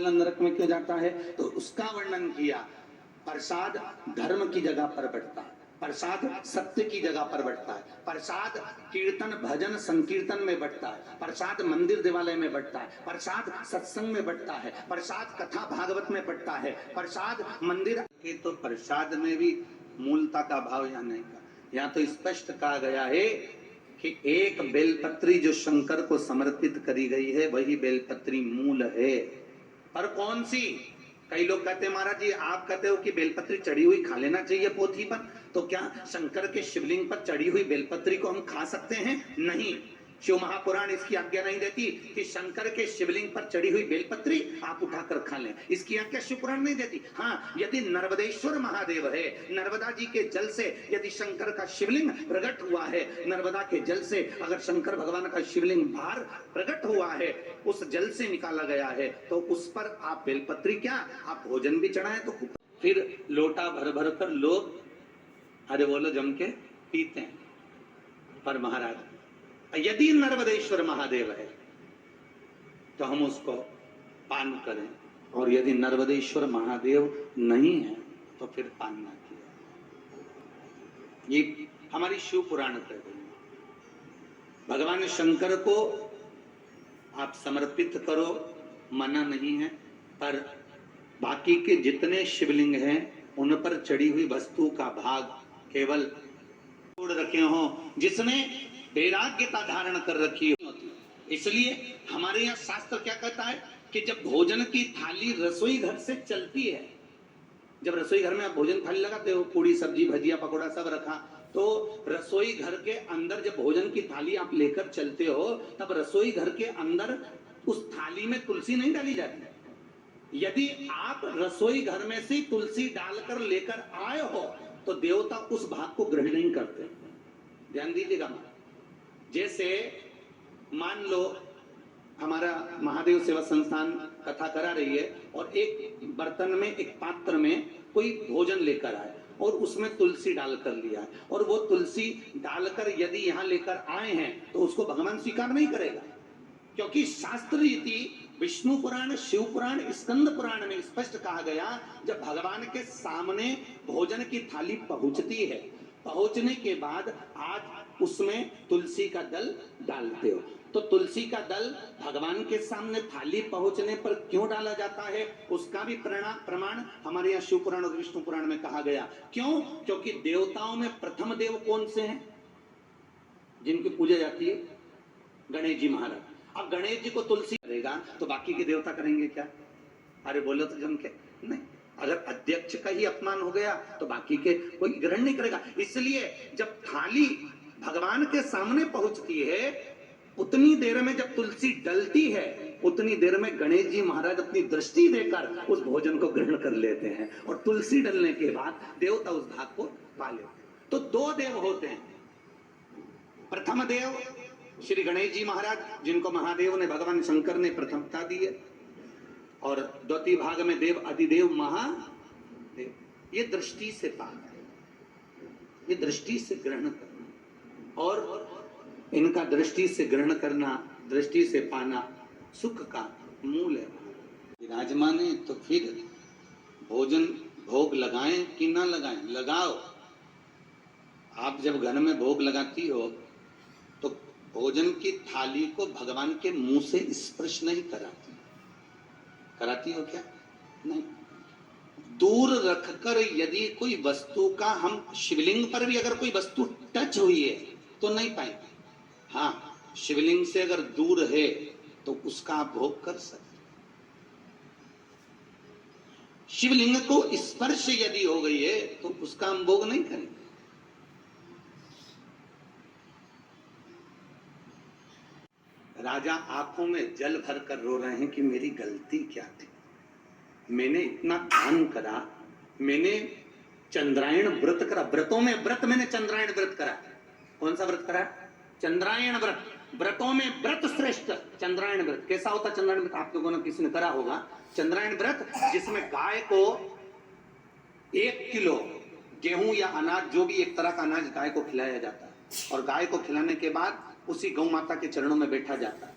वाला नरक में क्यों जाता है, तो उसका वर्णन किया। प्रसाद धर्म की जगह पर बढ़ता है, प्रसाद सत्य की जगह पर बढ़ता है, प्रसाद कीर्तन भजन संकीर्तन में बढ़ता है, प्रसाद मंदिर देवालय में बढ़ता है, प्रसाद सत्संग में बढ़ता है, प्रसाद कथा भागवत में बढ़ता है, प्रसाद मंदिर के। तो प्रसाद में भी मूलता का भाव यहाँ नहीं का, यहाँ तो स्पष्ट कहा गया है कि एक बेलपत्री जो शंकर को समर्पित करी गई है वही बेलपत्री मूल है। पर कौन सी? कई लोग कहते हैं महाराज जी आप कहते हो कि बेलपत्री चढ़ी हुई खा लेना चाहिए पोथी पर, तो क्या शंकर के शिवलिंग पर चढ़ी हुई बेलपत्री को हम खा सकते हैं? नहीं, शिव महापुराण इसकी आज्ञा नहीं देती कि शंकर के शिवलिंग पर चढ़ी हुई बेलपत्री आप उठाकर खा लें, इसकी आज्ञा शिव पुराण नहीं देती। हाँ, यदि नर्मदेश्वर महादेव है, नर्मदा जी के जल से यदि शंकर का शिवलिंग प्रकट हुआ है, नर्मदा के जल से अगर शंकर भगवान का शिवलिंग बाहर प्रकट हुआ है, उस जल से निकाला गया है, तो उस पर आप बेलपत्री क्या आप भोजन भी चढ़ाएं तो फिर लोटा भर भर कर लोग अरे बोलो जम के पीते हैं। पर महाराज यदि नर्मदेश्वर महादेव है तो हम उसको पान करें, और यदि नर्मदेश्वर महादेव नहीं है तो फिर पान ना किया। ये हमारी शिव पुराण कह रही है। भगवान शंकर को आप समर्पित करो, मना नहीं है, पर बाकी के जितने शिवलिंग हैं उन पर चढ़ी हुई वस्तु का भाग केवल छोड़ रखे हो जिसने वैराग्यता धारण कर रखी हो। इसलिए हमारे यहाँ शास्त्र क्या कहता है कि जब भोजन की थाली रसोई घर से चलती है, जब रसोई घर में आप भोजन थाली लगाते हो, पूरी सब्जी भजिया पकौड़ा सब रखा, तो रसोई घर के अंदर जब भोजन की थाली आप लेकर चलते हो तब रसोई घर के अंदर उस थाली में तुलसी नहीं डाली जाती। यदि आप रसोई घर में से तुलसी डालकर लेकर आए हो तो देवता उस भाग को ग्रहण नहीं करते। ध्यान दीजिएगा, जैसे मान लो हमारा महादेव सेवा संस्थान कथा करा रही है और एक बर्तन में एक पात्र में कोई भोजन लेकर आए और उसमें तुलसी डालकर लिया है, और वो तुलसी डालकर यदि यहाँ लेकर आए हैं तो उसको भगवान स्वीकार नहीं करेगा, क्योंकि शास्त्र रीति विष्णु पुराण शिव पुराण स्कंद पुराण में स्पष्ट कहा गया जब भगवान के सामने भोजन की थाली पहुंचती है, पहुंचने के बाद आज उसमें तुलसी का दल डालते हो, तो तुलसी का दल भगवान के सामने थाली पहुंचने पर क्यों डाला जाता है उसका भी प्रमाण हमारे यहाँ शिव पुराण और विष्णु पुराण में कहा गया। क्यों? क्योंकि देवताओं में प्रथम देव कौन से हैं जिनकी पूजा जाती है? गणेश जी महाराज। अब गणेश जी को तुलसी करेगा तो बाकी के देवता करेंगे क्या? अरे बोलो तो जम के नहीं। अगर अध्यक्ष का ही अपमान हो गया तो बाकी के कोई ग्रहण नहीं करेगा। इसलिए जब थाली भगवान के सामने पहुंचती है उतनी देर में जब तुलसी डलती है उतनी देर में गणेश जी महाराज अपनी दृष्टि देकर उस भोजन को ग्रहण कर लेते हैं, और तुलसी डलने के बाद देवता उस भाग को पा लेते हैं। तो दो देव होते हैं, प्रथम देव श्री गणेश जी महाराज जिनको महादेव ने भगवान शंकर ने प्रथमता दी है, और द्वितीय भाग में देव अधिदेव महादेव। ये दृष्टि से पाना है, ये दृष्टि से ग्रहण करना, और इनका दृष्टि से ग्रहण करना दृष्टि से पाना सुख का मूल है। विराजमान है तो फिर भोजन भोग लगाएं कि ना लगाएं? लगाओ। आप जब घर में भोग लगाती हो तो भोजन की थाली को भगवान के मुंह से स्पर्श नहीं कराती, कराती हो क्या? नहीं। दूर रखकर यदि कोई वस्तु का हम शिवलिंग पर भी अगर कोई वस्तु टच हुई है तो नहीं पाएंगे। हाँ, शिवलिंग से अगर दूर है तो उसका आप भोग कर सकते। शिवलिंग को स्पर्श यदि हो गई है तो उसका हम भोग नहीं करेंगे। राजा आंखों में जल भर कर रो रहे हैं कि मेरी गलती क्या थी, मैंने इतना दान करा, मैंने चंद्रायण व्रत करा। व्रतों में व्रत मैंने चंद्रायण व्रत करा। कौन सा व्रत करा? चंद्रायण व्रत। व्रतों में व्रत श्रेष्ठ चंद्रायण व्रत। कैसा होता चंद्रायण व्रत? आप लोगों ने किसी ने करा होगा। चंद्रायण व्रत जिसमें गाय को 1 किलो गेहूं या अनाज जो भी एक तरह का अनाज गाय को खिलाया जाता है, और गाय को खिलाने के बाद उसी गौ माता के चरणों में बैठा जाता है,